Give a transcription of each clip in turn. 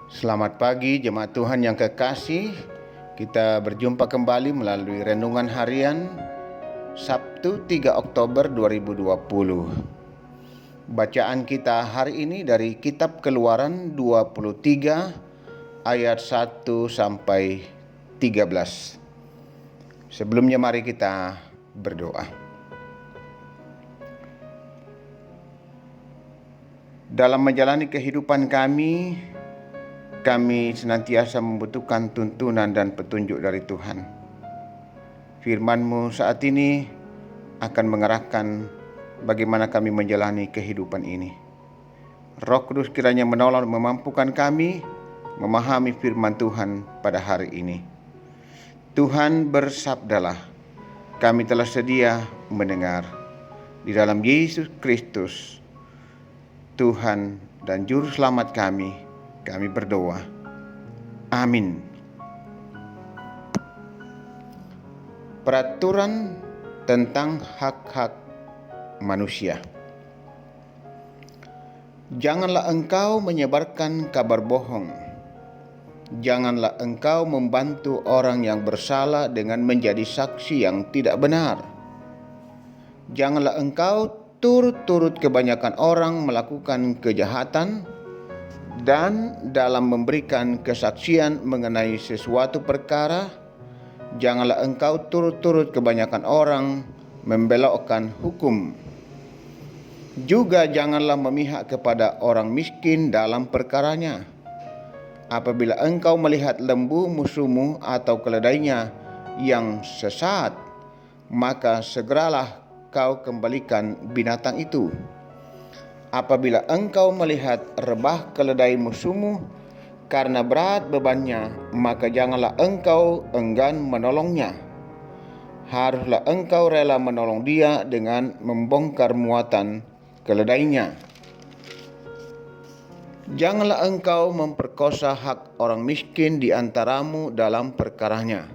Selamat pagi jemaat Tuhan yang kekasih. Kita berjumpa kembali melalui renungan harian Sabtu 3 Oktober 2020. Bacaan kita hari ini dari kitab Keluaran 23 ayat 1 sampai 13. Sebelumnya mari kita berdoa. Dalam menjalani kehidupan kami senantiasa membutuhkan tuntunan dan petunjuk dari Tuhan. Firman-Mu saat ini akan mengarahkan bagaimana kami menjalani kehidupan ini. Roh Kudus kiranya menolong dan memampukan kami memahami firman Tuhan pada hari ini. Tuhan bersabdalah, kami telah sedia mendengar. Di dalam Yesus Kristus, Tuhan dan Juru Selamat kami berdoa. Amin. Peraturan tentang hak-hak manusia. Janganlah engkau menyebarkan kabar bohong. Janganlah engkau membantu orang yang bersalah dengan menjadi saksi yang tidak benar. Janganlah engkau turut-turut kebanyakan orang melakukan kejahatan, dan dalam memberikan kesaksian mengenai sesuatu perkara, janganlah engkau turut-turut kebanyakan orang membelokkan hukum. Juga janganlah memihak kepada orang miskin dalam perkaranya. Apabila engkau melihat lembu musuhmu atau keledainya yang sesat, maka segeralah kau kembalikan binatang itu. Apabila engkau melihat rebah keledai musuhmu karena berat bebannya, maka janganlah engkau enggan menolongnya. Haruslah engkau rela menolong dia dengan membongkar muatan keledainya. Janganlah engkau memperkosa hak orang miskin di antaramu dalam perkaranya.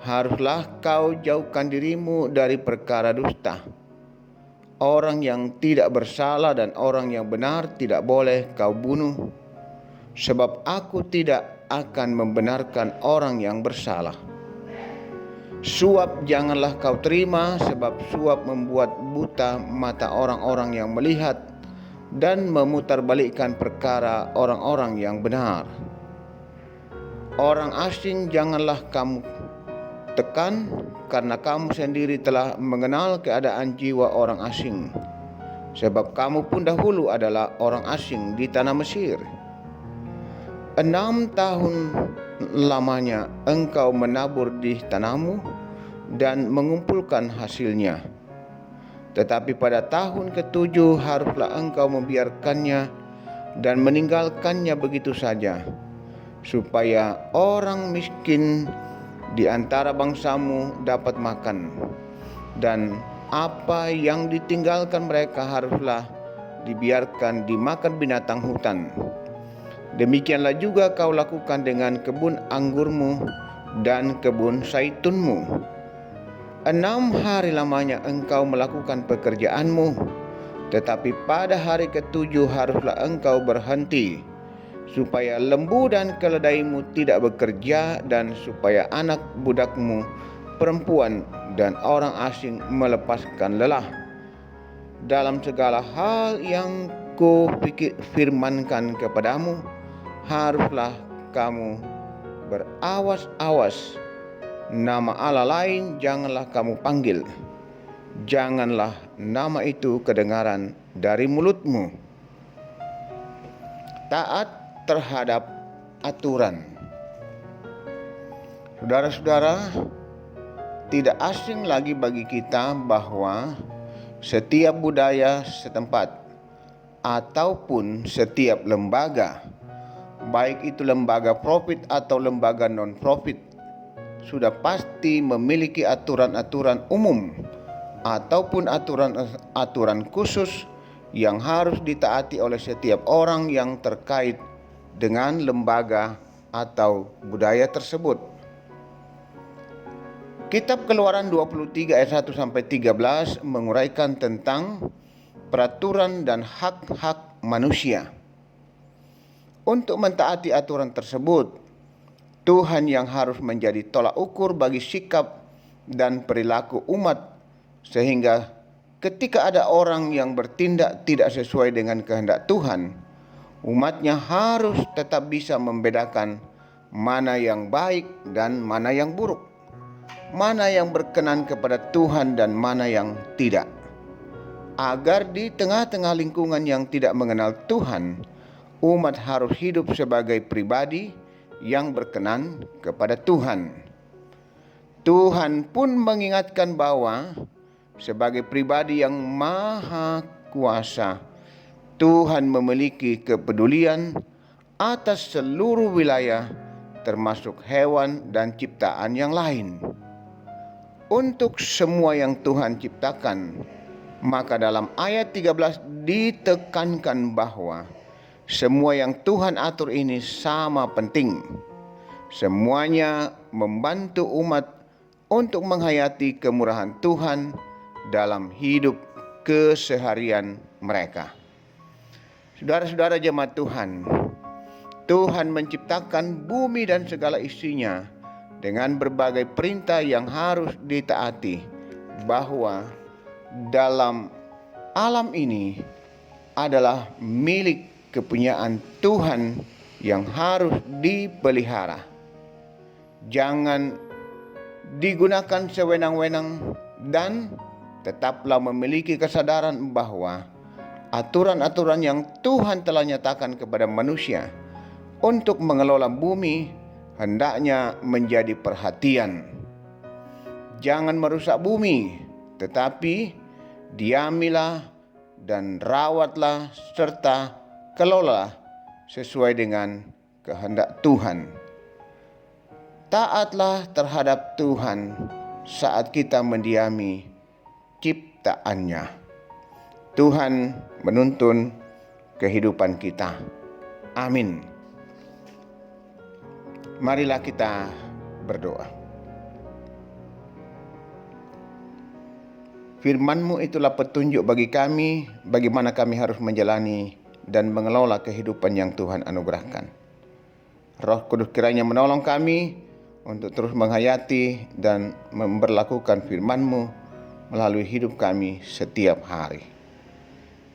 Haruslah kau jauhkan dirimu dari perkara dusta. Orang yang tidak bersalah dan orang yang benar tidak boleh kau bunuh, sebab aku tidak akan membenarkan orang yang bersalah. Suap janganlah kau terima, sebab suap membuat buta mata orang-orang yang melihat dan memutarbalikkan perkara orang-orang yang benar. Orang asing janganlah kamu tekan, karena kamu sendiri telah mengenal keadaan jiwa orang asing, sebab kamu pun dahulu adalah orang asing di tanah Mesir. 6 tahun lamanya engkau menabur di tanahmu dan mengumpulkan hasilnya. Tetapi pada tahun ke-7 haruslah engkau membiarkannya dan meninggalkannya begitu saja, supaya orang miskin di antara bangsamu dapat makan, dan apa yang ditinggalkan mereka haruslah dibiarkan dimakan binatang hutan. Demikianlah juga kau lakukan dengan kebun anggurmu dan kebun saitunmu. 6 hari lamanya engkau melakukan pekerjaanmu, tetapi pada hari ke-7 haruslah engkau berhenti, supaya lembu dan keledaimu tidak bekerja, dan supaya anak budakmu perempuan dan orang asing melepaskan lelah. Dalam segala hal yang firmankan kepadamu, haruslah kamu berawas-awas. Nama Allah lain janganlah kamu panggil. Janganlah nama itu kedengaran dari mulutmu. Taat terhadap aturan. Saudara-saudara, tidak asing lagi bagi kita bahwa setiap budaya setempat ataupun setiap lembaga, baik itu lembaga profit atau lembaga non-profit, sudah pasti memiliki aturan-aturan umum ataupun aturan-aturan khusus yang harus ditaati oleh setiap orang yang terkait dengan lembaga atau budaya tersebut. Kitab Keluaran 23 ayat 1 sampai 13 menguraikan tentang peraturan dan hak-hak manusia. untuk mentaati aturan tersebut. Tuhan yang harus menjadi tolak ukur bagi sikap dan perilaku umat, sehingga ketika ada orang yang bertindak tidak sesuai dengan kehendak Tuhan, umatnya harus tetap bisa membedakan mana yang baik dan mana yang buruk, mana yang berkenan kepada Tuhan dan mana yang tidak. Agar di tengah-tengah lingkungan yang tidak mengenal Tuhan, umat harus hidup sebagai pribadi yang berkenan kepada Tuhan. Tuhan pun mengingatkan bahwa sebagai pribadi yang maha kuasa, Tuhan memiliki kepedulian atas seluruh wilayah, termasuk hewan dan ciptaan yang lain. Untuk semua yang Tuhan ciptakan, maka dalam ayat 13 ditekankan bahwa semua yang Tuhan atur ini sama penting. Semuanya membantu umat untuk menghayati kemurahan Tuhan dalam hidup keseharian mereka. Saudara-saudara jemaat Tuhan, Tuhan menciptakan bumi dan segala isinya dengan berbagai perintah yang harus ditaati, bahwa dalam alam ini adalah milik kepunyaan Tuhan yang harus dipelihara. Jangan digunakan sewenang-wenang dan tetaplah memiliki kesadaran bahwa aturan-aturan yang Tuhan telah nyatakan kepada manusia untuk mengelola bumi hendaknya menjadi perhatian. Jangan merusak bumi, tetapi diamilah dan rawatlah serta kelola sesuai dengan kehendak Tuhan. Taatlah terhadap Tuhan saat kita mendiami ciptaannya. Tuhan menuntun kehidupan kita. Amin. Marilah kita berdoa. Firman-Mu itulah petunjuk bagi kami, bagaimana kami harus menjalani dan mengelola kehidupan yang Tuhan anugerahkan. Roh Kudus kiranya menolong kami untuk terus menghayati dan memberlakukan firman-Mu melalui hidup kami setiap hari.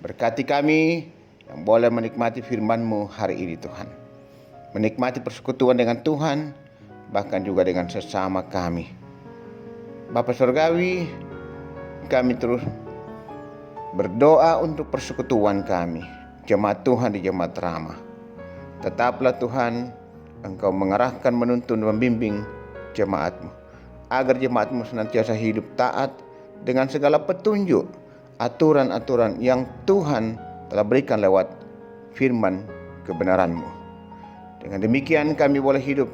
Berkati kami yang boleh menikmati firman-Mu hari ini Tuhan. Menikmati persekutuan dengan Tuhan, bahkan juga dengan sesama kami. Bapa Surgawi, kami terus berdoa untuk persekutuan kami, jemaat Tuhan di Jemaat Ramah. Tetaplah Tuhan, Engkau mengarahkan, menuntun, membimbing jemaat-Mu, agar jemaat-Mu senantiasa hidup taat dengan segala petunjuk, aturan-aturan yang Tuhan telah berikan lewat firman kebenaran-Mu. Dengan demikian kami boleh hidup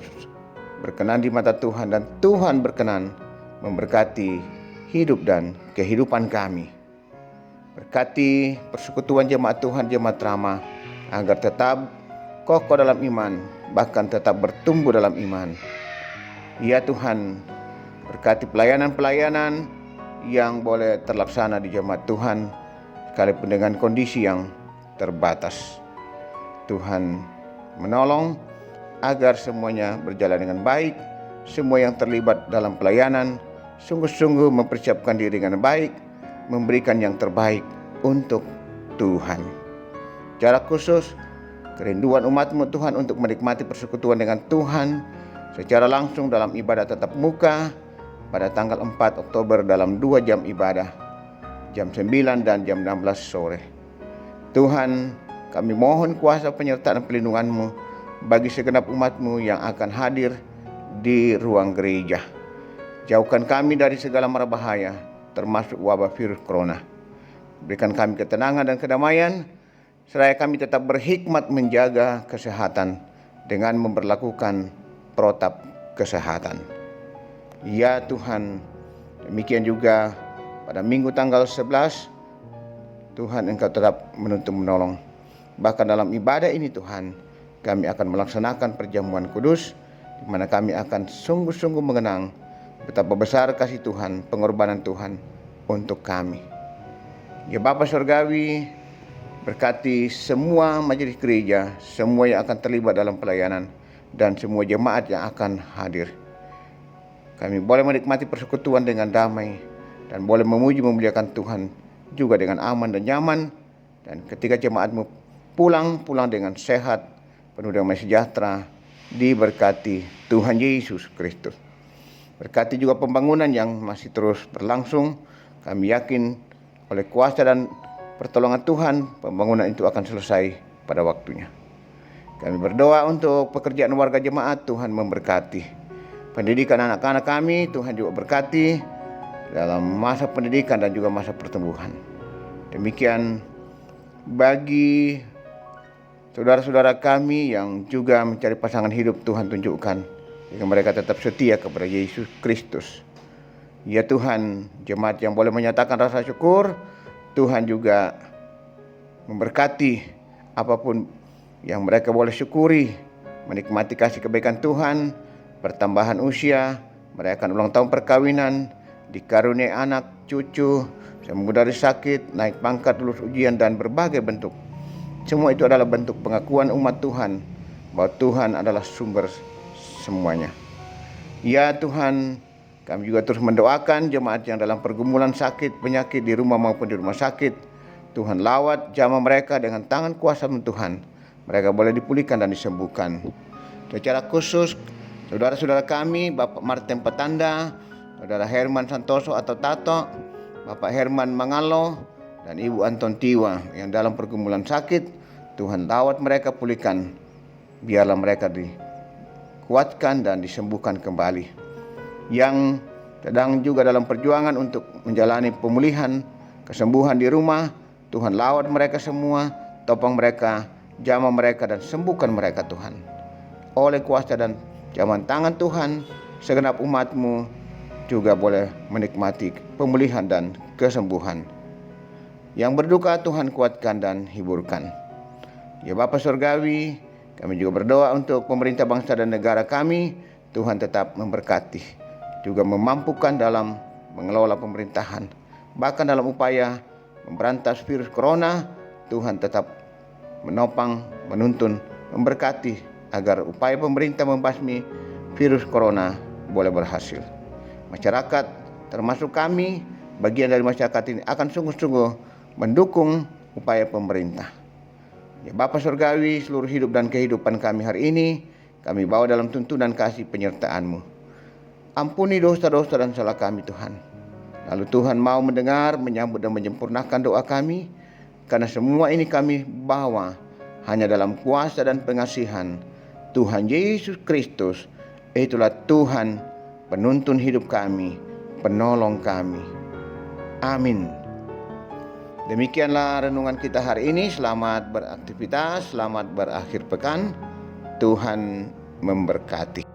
berkenan di mata Tuhan, dan Tuhan berkenan memberkati hidup dan kehidupan kami. Berkati persekutuan jemaat Tuhan, Jemaat Ramah, agar tetap kokoh dalam iman, bahkan tetap bertumbuh dalam iman. Ya Tuhan, berkati pelayanan-pelayanan yang boleh terlaksana di jemaat Tuhan, sekalipun dengan kondisi yang terbatas. Tuhan menolong agar semuanya berjalan dengan baik. Semua yang terlibat dalam pelayanan sungguh-sungguh mempersiapkan diri dengan baik, memberikan yang terbaik untuk Tuhan. Secara khusus, kerinduan umat-Mu Tuhan untuk menikmati persekutuan dengan Tuhan secara langsung dalam ibadah tatap muka pada tanggal 4 Oktober dalam 2 jam ibadah, jam 9 dan jam 16 sore. Tuhan, kami mohon kuasa penyertaan pelindungan-Mu bagi segenap umat-Mu yang akan hadir di ruang gereja. Jauhkan kami dari segala mara bahaya, termasuk wabah virus corona. Berikan kami ketenangan dan kedamaian, seraya kami tetap berhikmat menjaga kesehatan dengan memperlakukan protap kesehatan. Ya Tuhan, demikian juga pada minggu tanggal 11, Tuhan Engkau tetap menuntun menolong. Bahkan dalam ibadah ini Tuhan, kami akan melaksanakan perjamuan kudus, di mana kami akan sungguh-sungguh mengenang betapa besar kasih Tuhan, pengorbanan Tuhan untuk kami. Ya Bapa Surgawi, Berkati semua majelis gereja, semua yang akan terlibat dalam pelayanan, dan semua jemaat yang akan hadir. Kami boleh menikmati persekutuan dengan damai, dan boleh memuji memuliakan Tuhan juga dengan aman dan nyaman. Dan ketika jemaatmu pulang dengan sehat, penuh damai sejahtera, diberkati Tuhan Yesus Kristus. Berkati juga pembangunan yang masih terus berlangsung. Kami yakin oleh kuasa dan pertolongan Tuhan, pembangunan itu akan selesai pada waktunya. Kami berdoa untuk pekerjaan warga jemaat, Tuhan memberkati. Pendidikan anak-anak kami, Tuhan juga berkati dalam masa pendidikan dan juga masa pertumbuhan. Demikian bagi saudara-saudara kami yang juga mencari pasangan hidup, Tuhan tunjukkan jika mereka tetap setia kepada Yesus Kristus. Ya Tuhan, jemaat yang boleh menyatakan rasa syukur, Tuhan juga memberkati apapun yang mereka boleh syukuri, menikmati kasih kebaikan Tuhan, pertambahan usia, merayakan ulang tahun perkawinan, dikaruniai anak, cucu, sembuh dari sakit, naik pangkat, lulus ujian, dan berbagai bentuk. Semua itu adalah bentuk pengakuan umat Tuhan bahwa Tuhan adalah sumber semuanya. Ya Tuhan, kami juga terus mendoakan jemaat yang dalam pergumulan sakit, penyakit di rumah maupun di rumah sakit. Tuhan lawat jamah mereka dengan tangan kuasa Tuhan. Mereka boleh dipulihkan dan disembuhkan. Secara khusus, saudara-saudara kami, Bapak Martin Petanda, Saudara Herman Santoso atau Tato, Bapak Herman Mangalo, dan Ibu Anton Tiwa yang dalam pergumulan sakit. Tuhan lawat mereka, pulihkan. Biarlah mereka dikuatkan dan disembuhkan kembali. Yang sedang juga dalam perjuangan untuk menjalani pemulihan, kesembuhan di rumah, Tuhan lawat mereka semua, topang mereka, jamah mereka, dan sembuhkan mereka Tuhan. Oleh kuasa dan jaman tangan Tuhan, segenap umat-Mu juga boleh menikmati pemulihan dan kesembuhan. Yang berduka Tuhan kuatkan dan hiburkan. Ya Bapa Surgawi, kami juga berdoa untuk pemerintah bangsa dan negara kami, Tuhan tetap memberkati, juga memampukan dalam mengelola pemerintahan. Bahkan dalam upaya memberantas virus corona, Tuhan tetap menopang, menuntun, memberkati agar upaya pemerintah membasmi virus corona boleh berhasil. Masyarakat, termasuk kami, bagian dari masyarakat ini akan sungguh-sungguh mendukung upaya pemerintah. Ya Bapa Surgawi, seluruh hidup dan kehidupan kami hari ini, kami bawa dalam tuntunan kasih penyertaan-Mu. Ampuni dosa-dosa dan salah kami Tuhan. Lalu Tuhan mau mendengar, menyambut dan menyempurnakan doa kami. Karena semua ini kami bawa hanya dalam kuasa dan pengasihan Tuhan Yesus Kristus. Itulah Tuhan, penuntun hidup kami, penolong kami. Amin. Demikianlah renungan kita hari ini. Selamat beraktivitas, selamat berakhir pekan. Tuhan memberkati.